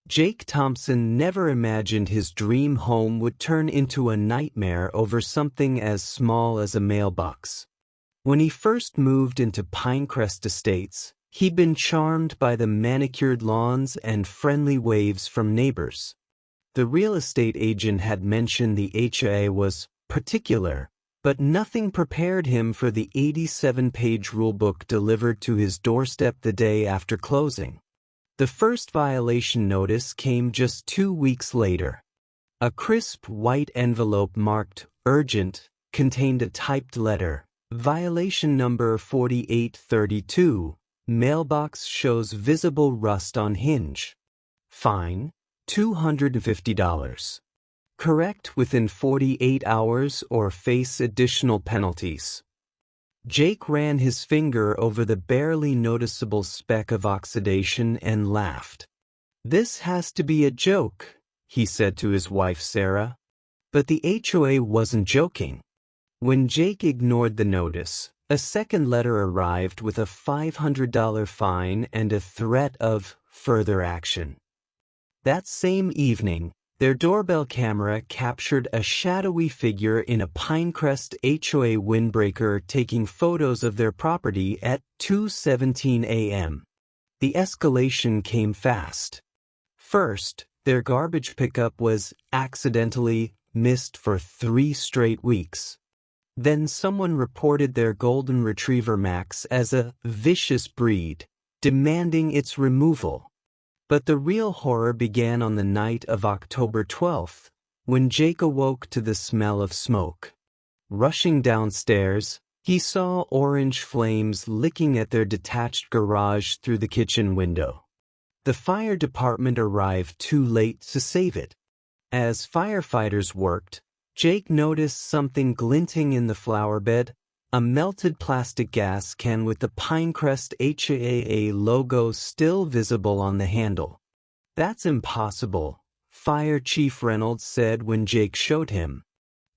Jake Thompson never imagined his dream home would turn into a nightmare over something as small as a mailbox. When he first moved into Pinecrest Estates, he'd been charmed by the manicured lawns and friendly waves from neighbors. The real estate agent had mentioned the HOA was particular, but nothing prepared him for the 87-page rulebook delivered to his doorstep the day after closing. The first violation notice came just 2 weeks later. A crisp white envelope marked "Urgent" contained a typed letter. Violation number 4832. Mailbox shows visible rust on hinge. Fine, $250. Correct within 48 hours or face additional penalties. Jake ran his finger over the barely noticeable speck of oxidation and laughed. "This has to be a joke," he said to his wife Sarah. But the HOA wasn't joking. When Jake ignored the notice, a second letter arrived with a $500 fine and a threat of further action. That same evening, their doorbell camera captured a shadowy figure in a Pinecrest HOA windbreaker taking photos of their property at 2:17 a.m. The escalation came fast. First, their garbage pickup was accidentally missed for 3 straight weeks. Then someone reported their golden retriever Max as a vicious breed, demanding its removal. But the real horror began on the night of October 12th, when Jake awoke to the smell of smoke. Rushing downstairs, he saw orange flames licking at their detached garage through the kitchen window. The fire department arrived too late to save it. As firefighters worked, Jake noticed something glinting in the flower bed, a melted plastic gas can with the Pinecrest HOA logo still visible on the handle. "That's impossible," Fire Chief Reynolds said when Jake showed him.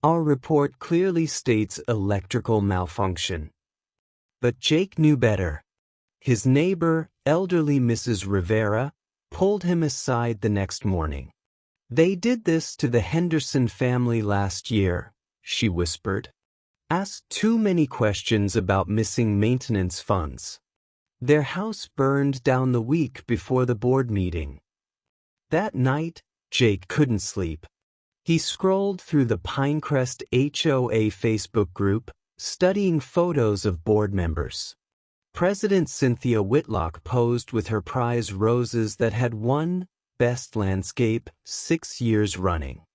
"Our report clearly states electrical malfunction." But Jake knew better. His neighbor, elderly Mrs. Rivera, pulled him aside the next morning. "They did this to the Henderson family last year," she whispered. "Asked too many questions about missing maintenance funds. Their house burned down the week before the board meeting." That night, Jake couldn't sleep. He scrolled through the Pinecrest HOA Facebook group, studying photos of board members. President Cynthia Whitlock posed with her prize roses that had won Best Landscape 6 years running.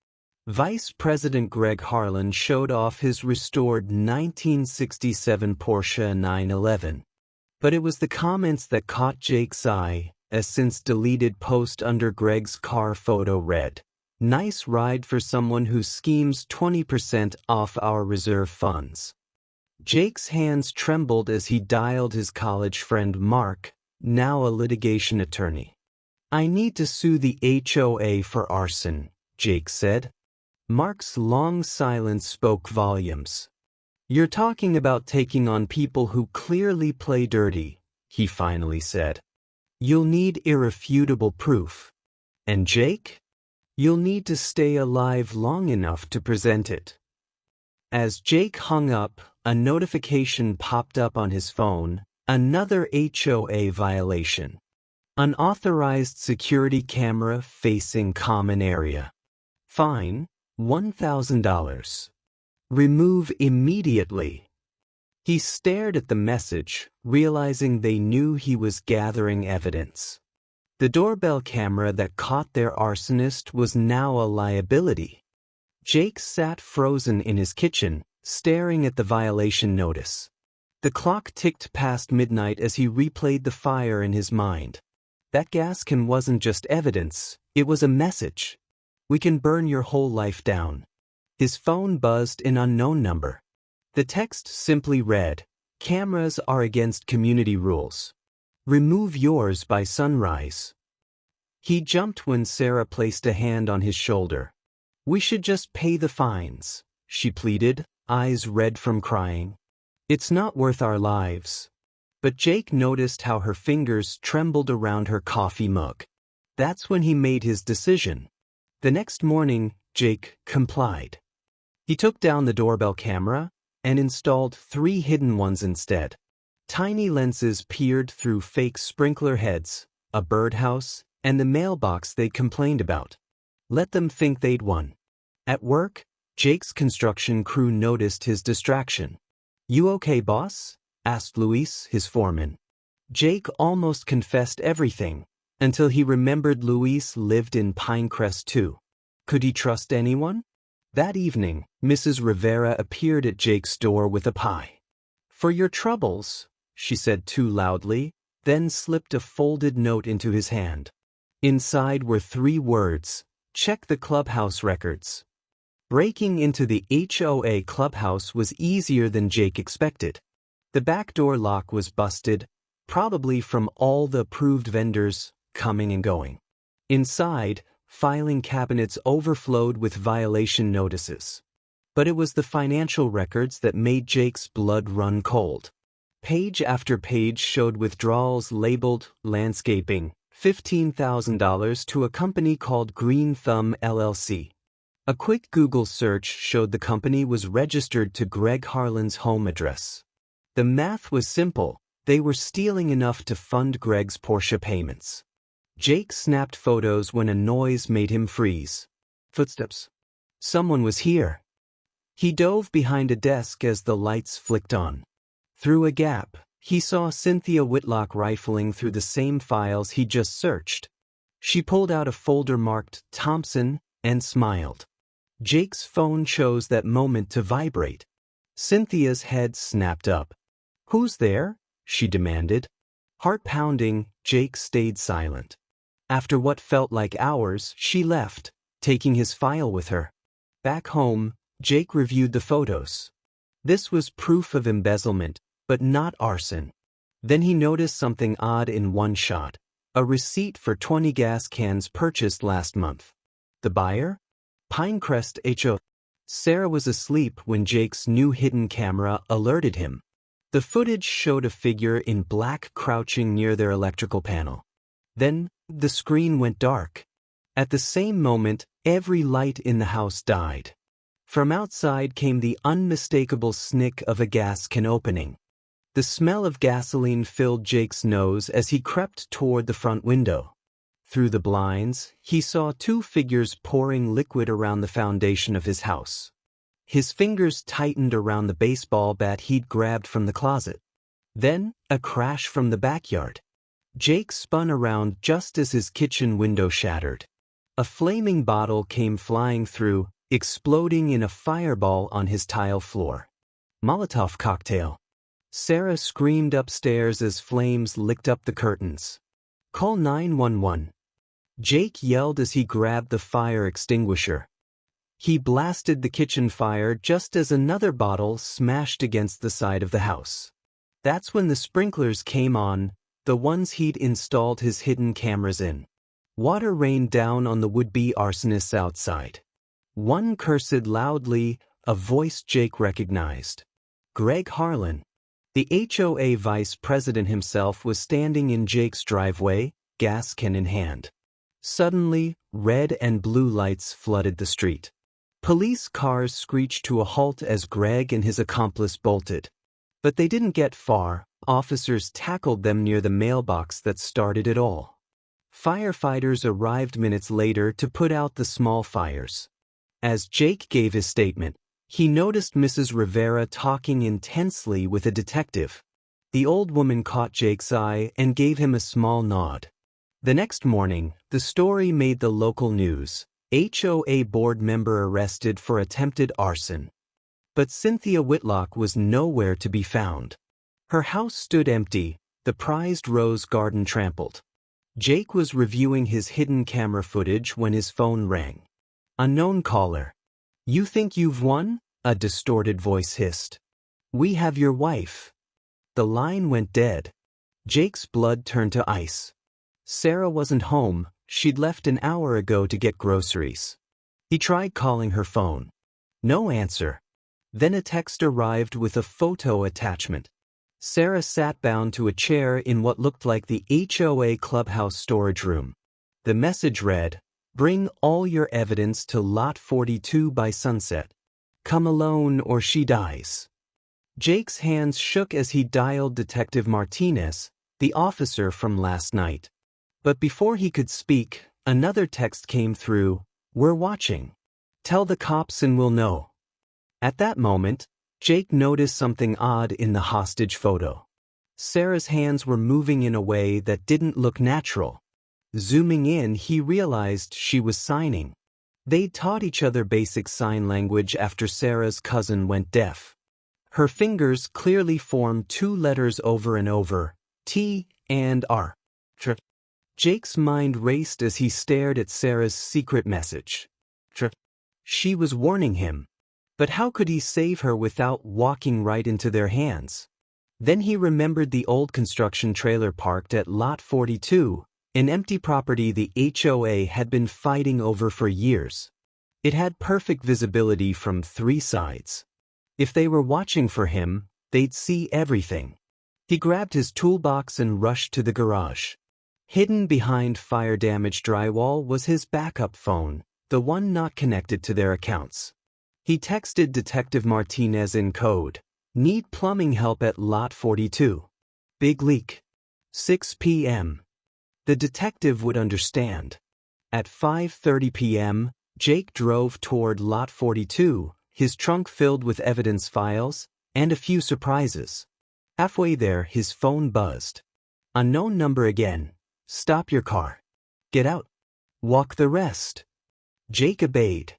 Vice President Greg Harlan showed off his restored 1967 Porsche 911. But it was the comments that caught Jake's eye. A since-deleted post under Greg's car photo read, "Nice ride for someone who schemes 20% off our reserve funds." Jake's hands trembled as he dialed his college friend Mark, now a litigation attorney. "I need to sue the HOA for arson," Jake said. Mark's long silence spoke volumes. "You're talking about taking on people who clearly play dirty," he finally said. "You'll need irrefutable proof. And Jake? You'll need to stay alive long enough to present it." As Jake hung up, a notification popped up on his phone, another HOA violation. Unauthorized security camera facing common area. Fine, $1,000. Remove immediately. He stared at the message, realizing they knew he was gathering evidence. The doorbell camera that caught their arsonist was now a liability. Jake sat frozen in his kitchen, staring at the violation notice. The clock ticked past midnight as he replayed the fire in his mind. That gas can wasn't just evidence, it was a message. "We can burn your whole life down." His phone buzzed an unknown number. The text simply read, "Cameras are against community rules. Remove yours by sunrise." He jumped when Sarah placed a hand on his shoulder. "We should just pay the fines," she pleaded, eyes red from crying. "It's not worth our lives." But Jake noticed how her fingers trembled around her coffee mug. That's when he made his decision. The next morning, Jake complied. He took down the doorbell camera and installed 3 hidden ones instead. Tiny lenses peered through fake sprinkler heads, a birdhouse, and the mailbox they'd complained about. Let them think they'd won. At work, Jake's construction crew noticed his distraction. "You okay, boss?" asked Luis, his foreman. Jake almost confessed everything, until he remembered Luis lived in Pinecrest too. Could he trust anyone? That evening, Mrs. Rivera appeared at Jake's door with a pie. "For your troubles," she said too loudly, then slipped a folded note into his hand. Inside were 3 words: "Check the clubhouse records." Breaking into the HOA clubhouse was easier than Jake expected. The back door lock was busted, probably from all the approved vendors coming and going. Inside, filing cabinets overflowed with violation notices. But it was the financial records that made Jake's blood run cold. Page after page showed withdrawals labeled landscaping, $15,000 to a company called Green Thumb LLC. A quick Google search showed the company was registered to Greg Harlan's home address. The math was simple. They were stealing enough to fund Greg's Porsche payments. Jake snapped photos when a noise made him freeze. Footsteps. Someone was here. He dove behind a desk as the lights flicked on. Through a gap, he saw Cynthia Whitlock rifling through the same files he just searched. She pulled out a folder marked Thompson and smiled. Jake's phone chose that moment to vibrate. Cynthia's head snapped up. "Who's there?" she demanded. Heart pounding, Jake stayed silent. After what felt like hours, she left, taking his file with her. Back home, Jake reviewed the photos. This was proof of embezzlement, but not arson. Then he noticed something odd in one shot: a receipt for 20 gas cans purchased last month. The buyer? Pinecrest HOA. Sarah was asleep when Jake's new hidden camera alerted him. The footage showed a figure in black crouching near their electrical panel. Then, the screen went dark. At the same moment, every light in the house died. From outside came the unmistakable snick of a gas can opening. The smell of gasoline filled Jake's nose as he crept toward the front window. Through the blinds, he saw 2 figures pouring liquid around the foundation of his house. His fingers tightened around the baseball bat he'd grabbed from the closet. Then, a crash from the backyard. Jake spun around just as his kitchen window shattered. A flaming bottle came flying through, exploding in a fireball on his tile floor. Molotov cocktail. Sarah screamed upstairs as flames licked up the curtains. "Call 911. Jake yelled as he grabbed the fire extinguisher. He blasted the kitchen fire just as another bottle smashed against the side of the house. That's when the sprinklers came on, the ones he'd installed his hidden cameras in. Water rained down on the would-be arsonists outside. One cursed loudly, a voice Jake recognized. Greg Harlan. The HOA vice president himself was standing in Jake's driveway, gas can in hand. Suddenly, red and blue lights flooded the street. Police cars screeched to a halt as Greg and his accomplice bolted. But they didn't get far. Officers tackled them near the mailbox that started it all. Firefighters arrived minutes later to put out the small fires. As Jake gave his statement, he noticed Mrs. Rivera talking intensely with a detective. The old woman caught Jake's eye and gave him a small nod. The next morning, the story made the local news. HOA board member arrested for attempted arson. But Cynthia Whitlock was nowhere to be found. Her house stood empty, the prized rose garden trampled. Jake was reviewing his hidden camera footage when his phone rang. Unknown caller. "You think you've won?" a distorted voice hissed. "We have your wife." The line went dead. Jake's blood turned to ice. Sarah wasn't home. She'd left an hour ago to get groceries. He tried calling her phone. No answer. Then a text arrived with a photo attachment. Sarah sat bound to a chair in what looked like the HOA clubhouse storage room. The message read, "Bring all your evidence to Lot 42 by sunset. Come alone or she dies." Jake's hands shook as he dialed Detective Martinez, the officer from last night. But before he could speak, another text came through, "We're watching. Tell the cops and we'll know." At that moment, Jake noticed something odd in the hostage photo. Sarah's hands were moving in a way that didn't look natural. Zooming in, he realized she was signing. They'd taught each other basic sign language after Sarah's cousin went deaf. Her fingers clearly formed two letters over and over, T and R. Jake's mind raced as he stared at Sarah's secret message. She was warning him. But how could he save her without walking right into their hands? Then he remembered the old construction trailer parked at Lot 42, an empty property the HOA had been fighting over for years. It had perfect visibility from 3 sides. If they were watching for him, they'd see everything. He grabbed his toolbox and rushed to the garage. Hidden behind fire-damaged drywall was his backup phone, the one not connected to their accounts. He texted Detective Martinez in code, "Need plumbing help at Lot 42. Big leak. 6 p.m. The detective would understand. At 5:30 p.m., Jake drove toward Lot 42, his trunk filled with evidence files and a few surprises. Halfway there, his phone buzzed. Unknown number again. "Stop your car. Get out. Walk the rest." Jake obeyed.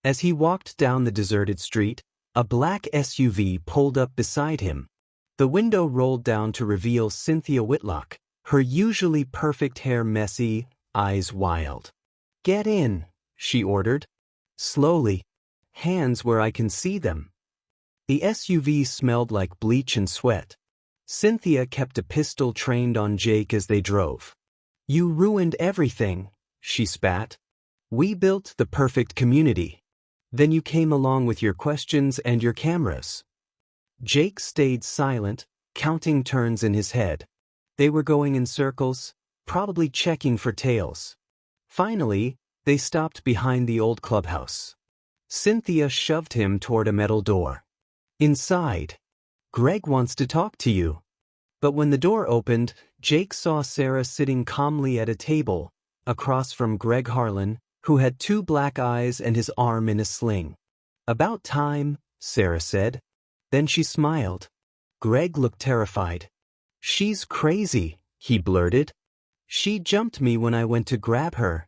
As he walked down the deserted street, a black SUV pulled up beside him. The window rolled down to reveal Cynthia Whitlock, her usually perfect hair messy, eyes wild. "Get in," she ordered. "Slowly. Hands where I can see them." The SUV smelled like bleach and sweat. Cynthia kept a pistol trained on Jake as they drove. "You ruined everything," she spat. "We built the perfect community. Then you came along with your questions and your cameras." Jake stayed silent, counting turns in his head. They were going in circles, probably checking for tails. Finally, they stopped behind the old clubhouse. Cynthia shoved him toward a metal door. Inside. "Greg wants to talk to you." But when the door opened, Jake saw Sarah sitting calmly at a table, across from Greg Harlan, who had 2 black eyes and his arm in a sling. "About time," Sarah said. Then she smiled. Greg looked terrified. "She's crazy," he blurted. "She jumped me when I went to grab her."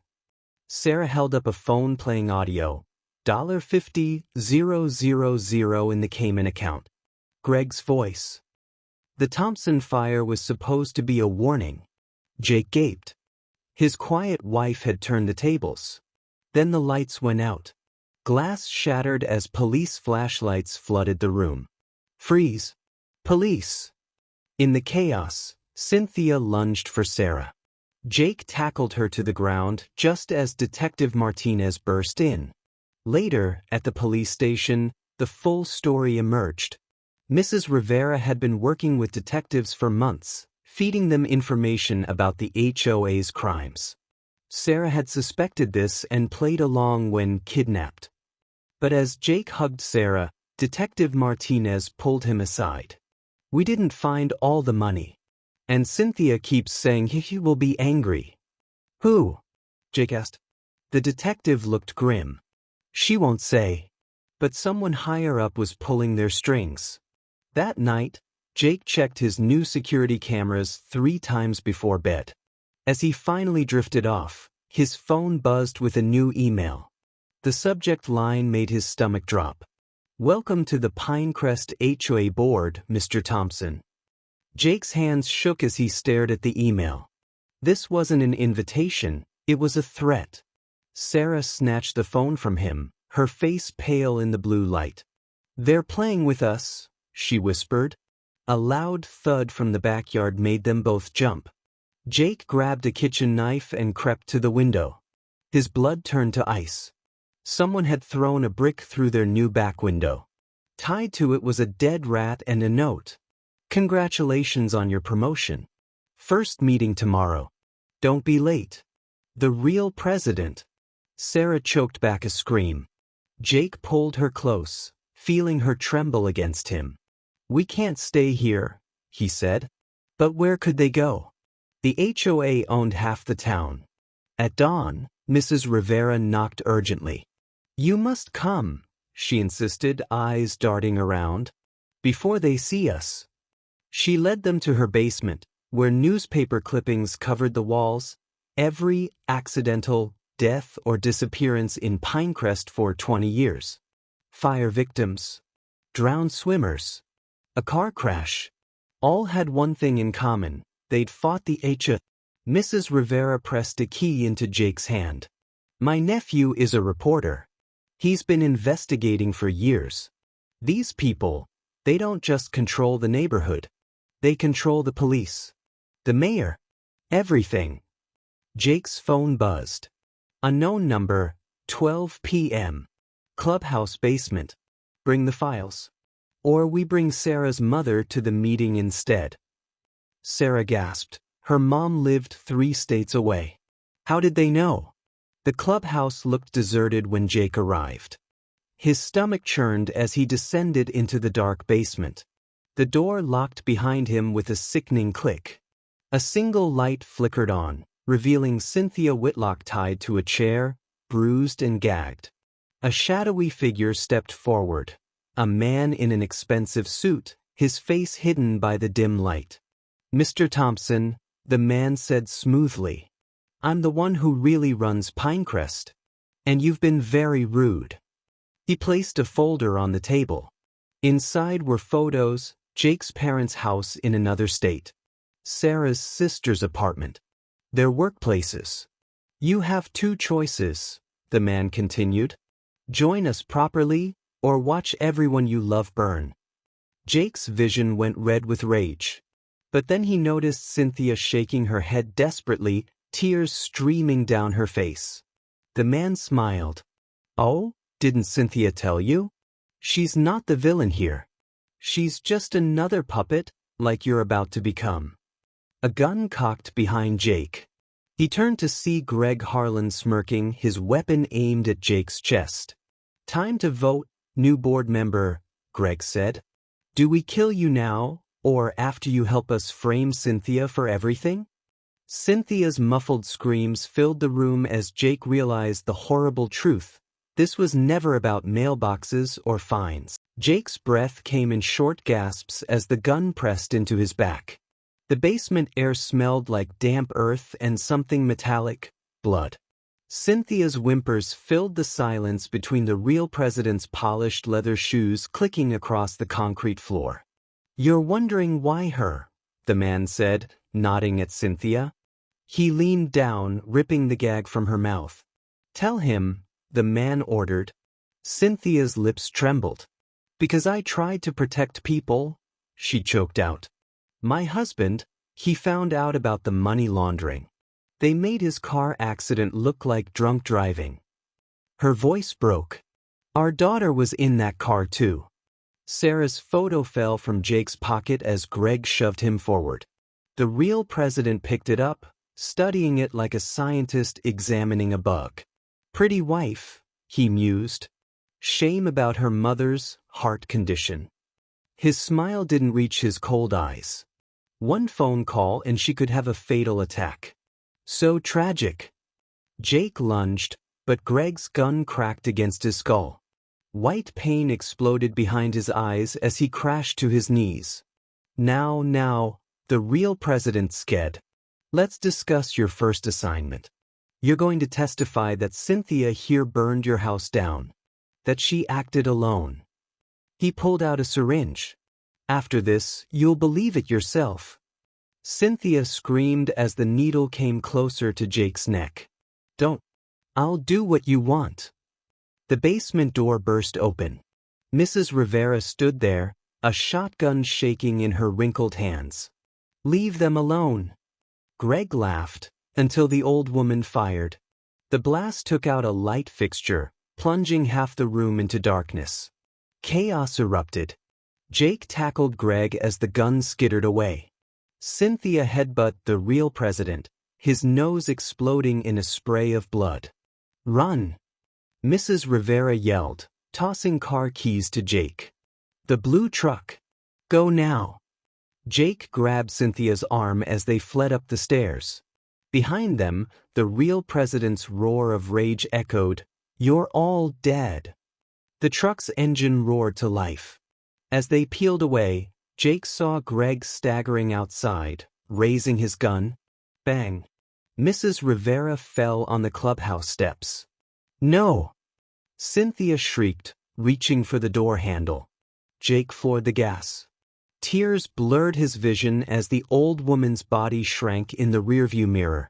Sarah held up a phone playing audio. $50,000 in the Cayman account. Greg's voice. The Thompson fire was supposed to be a warning. Jake gaped. His quiet wife had turned the tables. Then the lights went out. Glass shattered as police flashlights flooded the room. "Freeze! Police!" In the chaos, Cynthia lunged for Sarah. Jake tackled her to the ground just as Detective Martinez burst in. Later, at the police station, the full story emerged. Mrs. Rivera had been working with detectives for months, feeding them information about the HOA's crimes. Sarah had suspected this and played along when kidnapped. But as Jake hugged Sarah, Detective Martinez pulled him aside. "We didn't find all the money. And Cynthia keeps saying he will be angry." "Who?" Jake asked. The detective looked grim. "She won't say. But someone higher up was pulling their strings." That night, Jake checked his new security cameras 3 times before bed. As he finally drifted off, his phone buzzed with a new email. The subject line made his stomach drop. "Welcome to the Pinecrest HOA board, Mr. Thompson." Jake's hands shook as he stared at the email. This wasn't an invitation, it was a threat. Sarah snatched the phone from him, her face pale in the blue light. "They're playing with us," she whispered. A loud thud from the backyard made them both jump. Jake grabbed a kitchen knife and crept to the window. His blood turned to ice. Someone had thrown a brick through their new back window. Tied to it was a dead rat and a note. "Congratulations on your promotion. First meeting tomorrow. Don't be late." The real president. Sarah choked back a scream. Jake pulled her close, feeling her tremble against him. We can't stay here, he said. But where could they go? The HOA owned half the town. At dawn, Mrs. Rivera knocked urgently. You must come, she insisted, eyes darting around. Before they see us. She led them to her basement, where newspaper clippings covered the walls. Every accidental death or disappearance in Pinecrest for 20 years. Fire victims. Drowned swimmers. A car crash. All had one thing in common. They'd fought the HOA. Mrs. Rivera pressed a key into Jake's hand. My nephew is a reporter. He's been investigating for years. These people, they don't just control the neighborhood. They control the police. The mayor. Everything. Jake's phone buzzed. Unknown number, 12 p.m. Clubhouse basement. Bring the files. Or we bring Sarah's mother to the meeting instead. Sarah gasped. Her mom lived 3 states away. How did they know? The clubhouse looked deserted when Jake arrived. His stomach churned as he descended into the dark basement. The door locked behind him with a sickening click. A single light flickered on, revealing Cynthia Whitlock tied to a chair, bruised and gagged. A shadowy figure stepped forward, a man in an expensive suit, his face hidden by the dim light. Mr. Thompson, the man said smoothly. I'm the one who really runs Pinecrest. And you've been very rude. He placed a folder on the table. Inside were photos, Jake's parents' house in another state. Sarah's sister's apartment. Their workplaces. You have 2 choices, the man continued. Join us properly, or watch everyone you love burn. Jake's vision went red with rage. But then he noticed Cynthia shaking her head desperately, tears streaming down her face. The man smiled. Oh, didn't Cynthia tell you? She's not the villain here. She's just another puppet, like you're about to become. A gun cocked behind Jake. He turned to see Greg Harlan smirking, his weapon aimed at Jake's chest. Time to vote, new board member, Greg said. Do we kill you now, or after you help us frame Cynthia for everything? Cynthia's muffled screams filled the room as Jake realized the horrible truth. This was never about mailboxes or fines. Jake's breath came in short gasps as the gun pressed into his back. The basement air smelled like damp earth and something metallic, blood. Cynthia's whimpers filled the silence between the real president's polished leather shoes clicking across the concrete floor. You're wondering why her, the man said, nodding at Cynthia. He leaned down, ripping the gag from her mouth. Tell him, the man ordered. Cynthia's lips trembled. Because I tried to protect people, she choked out. My husband, he found out about the money laundering. They made his car accident look like drunk driving. Her voice broke. Our daughter was in that car too. Sarah's photo fell from Jake's pocket as Greg shoved him forward. The real president picked it up, studying it like a scientist examining a bug. Pretty wife, he mused. Shame about her mother's heart condition. His smile didn't reach his cold eyes. One phone call and she could have a fatal attack. So tragic. Jake lunged, but Greg's gun cracked against his skull. White pain exploded behind his eyes as he crashed to his knees. Now, the real president said. Let's discuss your first assignment. You're going to testify that Cynthia here burned your house down. That she acted alone. He pulled out a syringe. After this, you'll believe it yourself. Cynthia screamed as the needle came closer to Jake's neck. Don't. I'll do what you want. The basement door burst open. Mrs. Rivera stood there, a shotgun shaking in her wrinkled hands. Leave them alone. Greg laughed, until the old woman fired. The blast took out a light fixture, plunging half the room into darkness. Chaos erupted. Jake tackled Greg as the gun skittered away. Cynthia headbutted the real president, his nose exploding in a spray of blood. "Run!" Mrs. Rivera yelled, tossing car keys to Jake. "The blue truck! Go now!" Jake grabbed Cynthia's arm as they fled up the stairs. Behind them, the real president's roar of rage echoed, "You're all dead!" The truck's engine roared to life. As they peeled away, Jake saw Greg staggering outside, raising his gun. Bang! Mrs. Rivera fell on the clubhouse steps. "No!" Cynthia shrieked, reaching for the door handle. Jake floored the gas. Tears blurred his vision as the old woman's body shrank in the rearview mirror.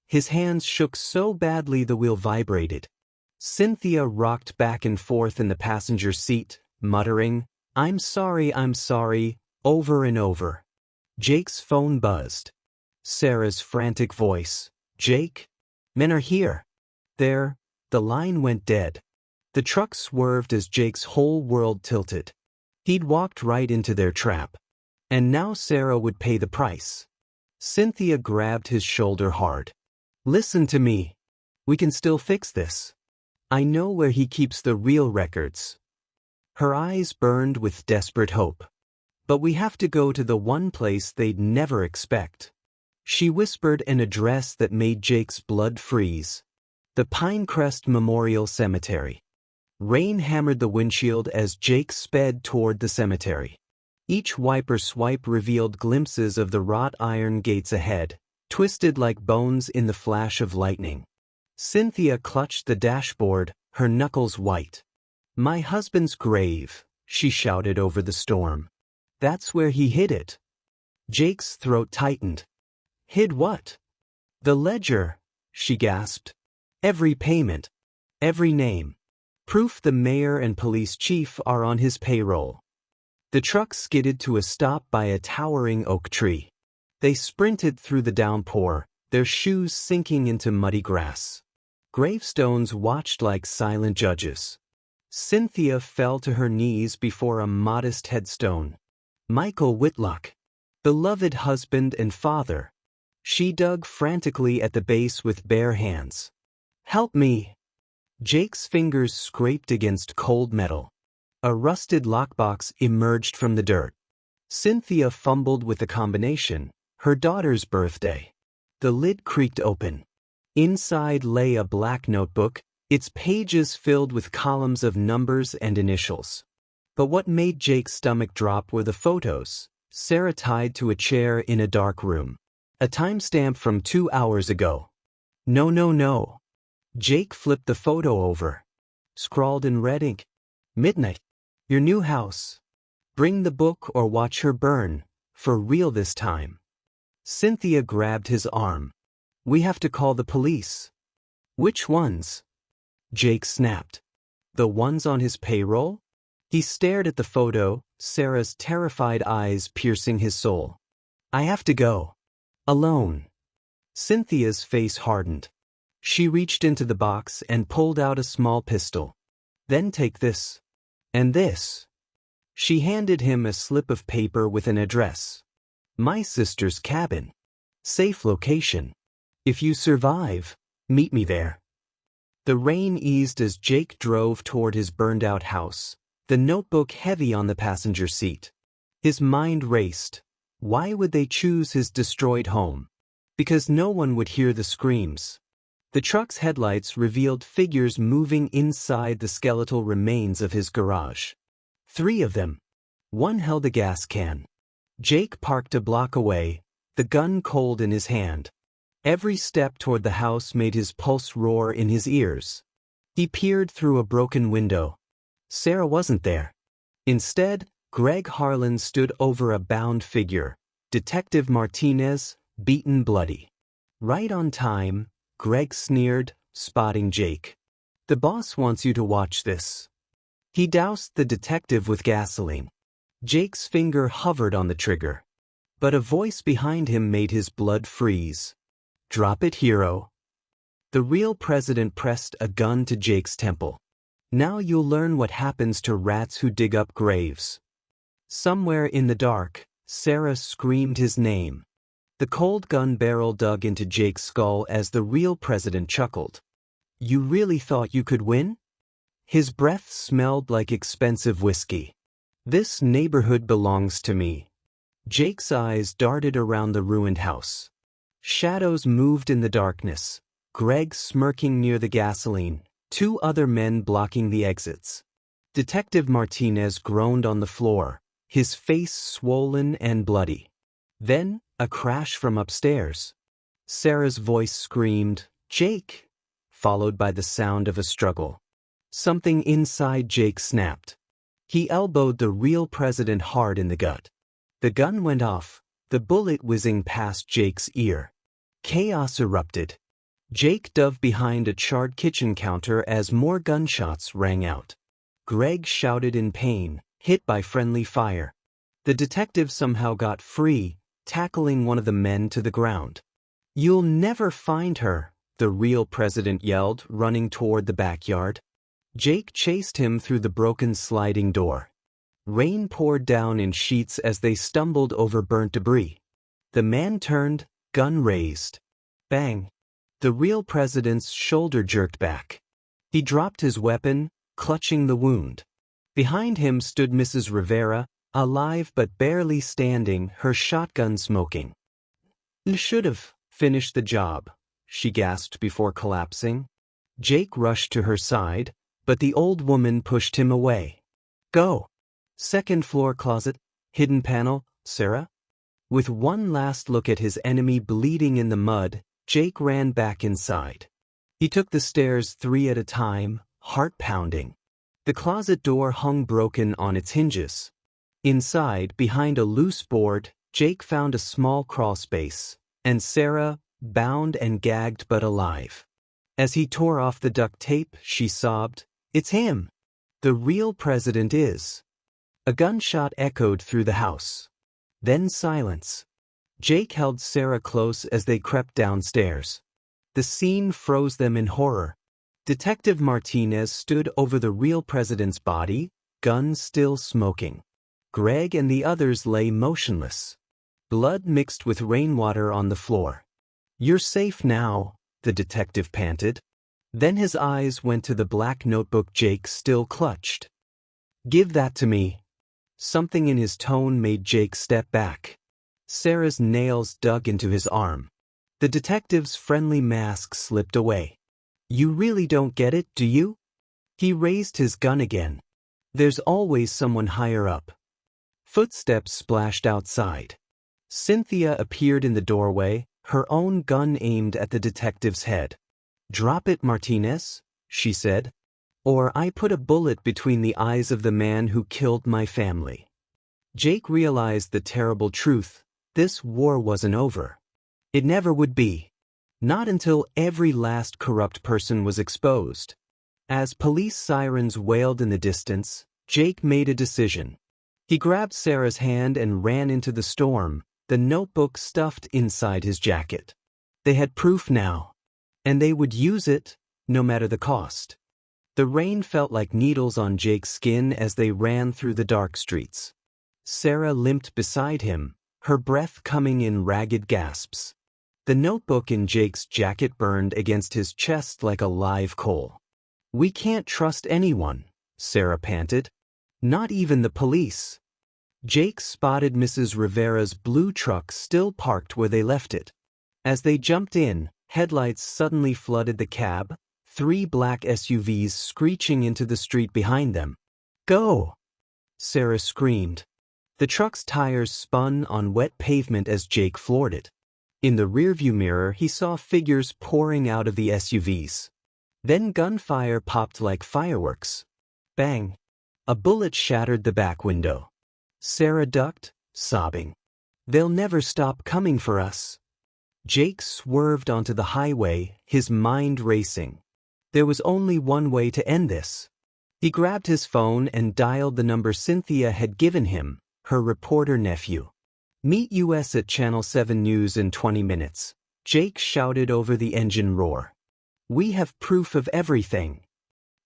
His hands shook so badly the wheel vibrated. Cynthia rocked back and forth in the passenger seat, muttering, I'm sorry," over and over. Jake's phone buzzed. Sarah's frantic voice, "Jake? Men are here." There, the line went dead. The truck swerved as Jake's whole world tilted. He'd walked right into their trap. And now Sarah would pay the price. Cynthia grabbed his shoulder hard. "Listen to me. We can still fix this. I know where he keeps the real records." Her eyes burned with desperate hope. "But we have to go to the one place they'd never expect." She whispered an address that made Jake's blood freeze. The Pinecrest Memorial Cemetery. Rain hammered the windshield as Jake sped toward the cemetery. Each wiper swipe revealed glimpses of the wrought iron gates ahead, twisted like bones in the flash of lightning. Cynthia clutched the dashboard, her knuckles white. "My husband's grave," she shouted over the storm. "That's where he hid it." Jake's throat tightened. "Hid what?" "The ledger," she gasped. "Every payment. Every name. Proof the mayor and police chief are on his payroll." The truck skidded to a stop by a towering oak tree. They sprinted through the downpour, their shoes sinking into muddy grass. Gravestones watched like silent judges. Cynthia fell to her knees before a modest headstone. Michael Whitlock, beloved husband and father. She dug frantically at the base with bare hands. "Help me!" Jake's fingers scraped against cold metal. A rusted lockbox emerged from the dirt. Cynthia fumbled with the combination, her daughter's birthday. The lid creaked open. Inside lay a black notebook, its pages filled with columns of numbers and initials. But what made Jake's stomach drop were the photos, Sarah tied to a chair in a dark room. A timestamp from 2 hours ago. No. Jake flipped the photo over. Scrawled in red ink. "Midnight. Your new house. Bring the book or watch her burn, for real this time." Cynthia grabbed his arm. "We have to call the police." "Which ones?" Jake snapped. "The ones on his payroll?" He stared at the photo, Sarah's terrified eyes piercing his soul. "I have to go. Alone." Cynthia's face hardened. She reached into the box and pulled out a small pistol. "Then take this. And this." She handed him a slip of paper with an address. "My sister's cabin. Safe location. If you survive, meet me there." The rain eased as Jake drove toward his burned-out house, the notebook heavy on the passenger seat. His mind raced. Why would they choose his destroyed home? Because no one would hear the screams. The truck's headlights revealed figures moving inside the skeletal remains of his garage. 3 of them. One held a gas can. Jake parked a block away, the gun cold in his hand. Every step toward the house made his pulse roar in his ears. He peered through a broken window. Sarah wasn't there. Instead, Greg Harlan stood over a bound figure, Detective Martinez, beaten bloody. Right on time, Greg sneered, spotting Jake. "The boss wants you to watch this." He doused the detective with gasoline. Jake's finger hovered on the trigger. But a voice behind him made his blood freeze. "Drop it, hero." The real president pressed a gun to Jake's temple. "Now you'll learn what happens to rats who dig up graves." Somewhere in the dark, Sarah screamed his name. The cold gun barrel dug into Jake's skull as the real president chuckled. You really thought you could win? His breath smelled like expensive whiskey. This neighborhood belongs to me. Jake's eyes darted around the ruined house. Shadows moved in the darkness. Greg smirking near the gasoline, 2 other men blocking the exits. Detective Martinez groaned on the floor, his face swollen and bloody. Then, a crash from upstairs. Sarah's voice screamed, "Jake!" followed by the sound of a struggle. Something inside Jake snapped. He elbowed the real president hard in the gut. The gun went off, the bullet whizzing past Jake's ear. Chaos erupted. Jake dove behind a charred kitchen counter as more gunshots rang out. Greg shouted in pain, hit by friendly fire. The detective somehow got free, tackling one of the men to the ground. "You'll never find her," the real president yelled, running toward the backyard. Jake chased him through the broken sliding door. Rain poured down in sheets as they stumbled over burnt debris. The man turned, gun raised. Bang! The real president's shoulder jerked back. He dropped his weapon, clutching the wound. Behind him stood Mrs. Rivera, alive but barely standing, her shotgun smoking. "Should've finished the job," she gasped before collapsing. Jake rushed to her side, but the old woman pushed him away. "Go. Second floor closet, hidden panel, Sarah." With one last look at his enemy bleeding in the mud, Jake ran back inside. He took the stairs 3 at a time, heart pounding. The closet door hung broken on its hinges. Inside, behind a loose board, Jake found a small crawl space, and Sarah, bound and gagged but alive. As he tore off the duct tape, she sobbed, "It's him. The real president is." A gunshot echoed through the house. Then silence. Jake held Sarah close as they crept downstairs. The scene froze them in horror. Detective Martinez stood over the real president's body, gun still smoking. Greg and the others lay motionless. Blood mixed with rainwater on the floor. "You're safe now," the detective panted. Then his eyes went to the black notebook Jake still clutched. "Give that to me." Something in his tone made Jake step back. Sarah's nails dug into his arm. The detective's friendly mask slipped away. "You really don't get it, do you?" He raised his gun again. "There's always someone higher up." Footsteps splashed outside. Cynthia appeared in the doorway, her own gun aimed at the detective's head. "Drop it, Martinez," she said, "or I put a bullet between the eyes of the man who killed my family." Jake realized the terrible truth. This war wasn't over. It never would be. Not until every last corrupt person was exposed. As police sirens wailed in the distance, Jake made a decision. He grabbed Sarah's hand and ran into the storm, the notebook stuffed inside his jacket. They had proof now, and they would use it, no matter the cost. The rain felt like needles on Jake's skin as they ran through the dark streets. Sarah limped beside him, her breath coming in ragged gasps. The notebook in Jake's jacket burned against his chest like a live coal. "We can't trust anyone," Sarah panted. "Not even the police." Jake spotted Mrs. Rivera's blue truck still parked where they left it. As they jumped in, headlights suddenly flooded the cab, 3 black SUVs screeching into the street behind them. "Go!" Sarah screamed. The truck's tires spun on wet pavement as Jake floored it. In the rearview mirror, he saw figures pouring out of the SUVs. Then gunfire popped like fireworks. Bang! A bullet shattered the back window. Sarah ducked, sobbing. "They'll never stop coming for us." Jake swerved onto the highway, his mind racing. There was only one way to end this. He grabbed his phone and dialed the number Cynthia had given him, her reporter nephew. "Meet us at Channel 7 News in 20 minutes, Jake shouted over the engine roar. "We have proof of everything."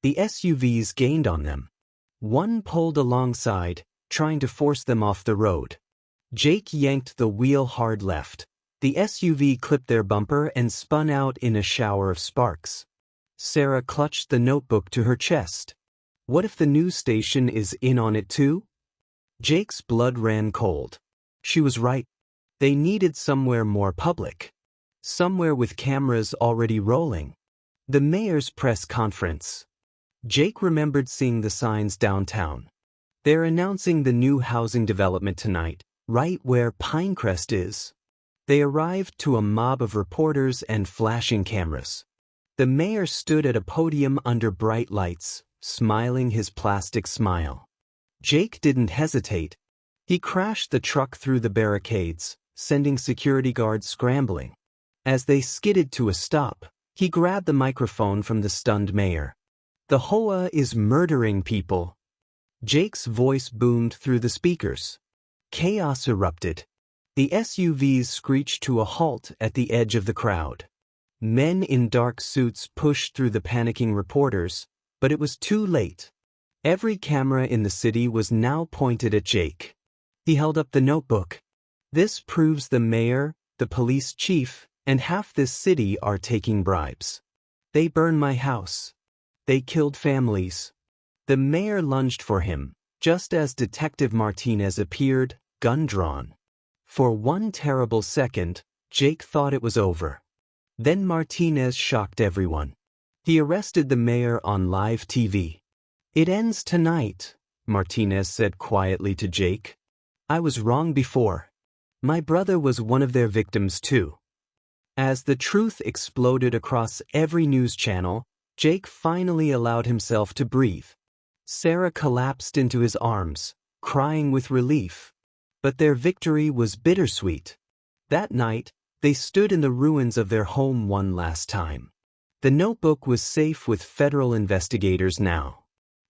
The SUVs gained on them. One pulled alongside, trying to force them off the road. Jake yanked the wheel hard left. The SUV clipped their bumper and spun out in a shower of sparks. Sarah clutched the notebook to her chest. What if the news station is in on it too? Jake's blood ran cold. She was right. They needed somewhere more public. Somewhere with cameras already rolling. The mayor's press conference. Jake remembered seeing the signs downtown. They're announcing the new housing development tonight, right where Pinecrest is. They arrived to a mob of reporters and flashing cameras. The mayor stood at a podium under bright lights, smiling his plastic smile. Jake didn't hesitate. He crashed the truck through the barricades, sending security guards scrambling. As they skidded to a stop, he grabbed the microphone from the stunned mayor. The HOA is murdering people. Jake's voice boomed through the speakers. Chaos erupted. The SUVs screeched to a halt at the edge of the crowd. Men in dark suits pushed through the panicking reporters, but it was too late. Every camera in the city was now pointed at Jake. He held up the notebook. This proves the mayor, the police chief, and half this city are taking bribes. They burned my house. They killed families. The mayor lunged for him, just as Detective Martinez appeared, gun drawn. For one terrible second, Jake thought it was over. Then Martinez shocked everyone. He arrested the mayor on live TV. It ends tonight, Martinez said quietly to Jake. I was wrong before. My brother was one of their victims too. As the truth exploded across every news channel, Jake finally allowed himself to breathe. Sarah collapsed into his arms, crying with relief. But their victory was bittersweet. That night, they stood in the ruins of their home one last time. The notebook was safe with federal investigators now.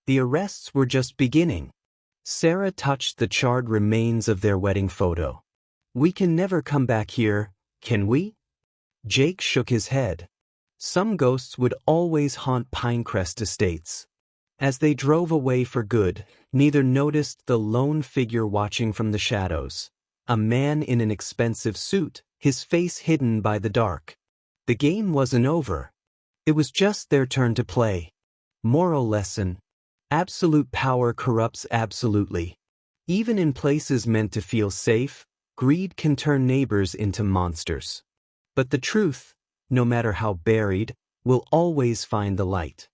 The arrests were just beginning. Sarah touched the charred remains of their wedding photo. We can never come back here, can we? Jake shook his head. Some ghosts would always haunt Pinecrest Estates. As they drove away for good, neither noticed the lone figure watching from the shadows. A man in an expensive suit, his face hidden by the dark. The game wasn't over. It was just their turn to play. Moral lesson. Absolute power corrupts absolutely. Even in places meant to feel safe, greed can turn neighbors into monsters. But the truth, no matter how buried, will always find the light.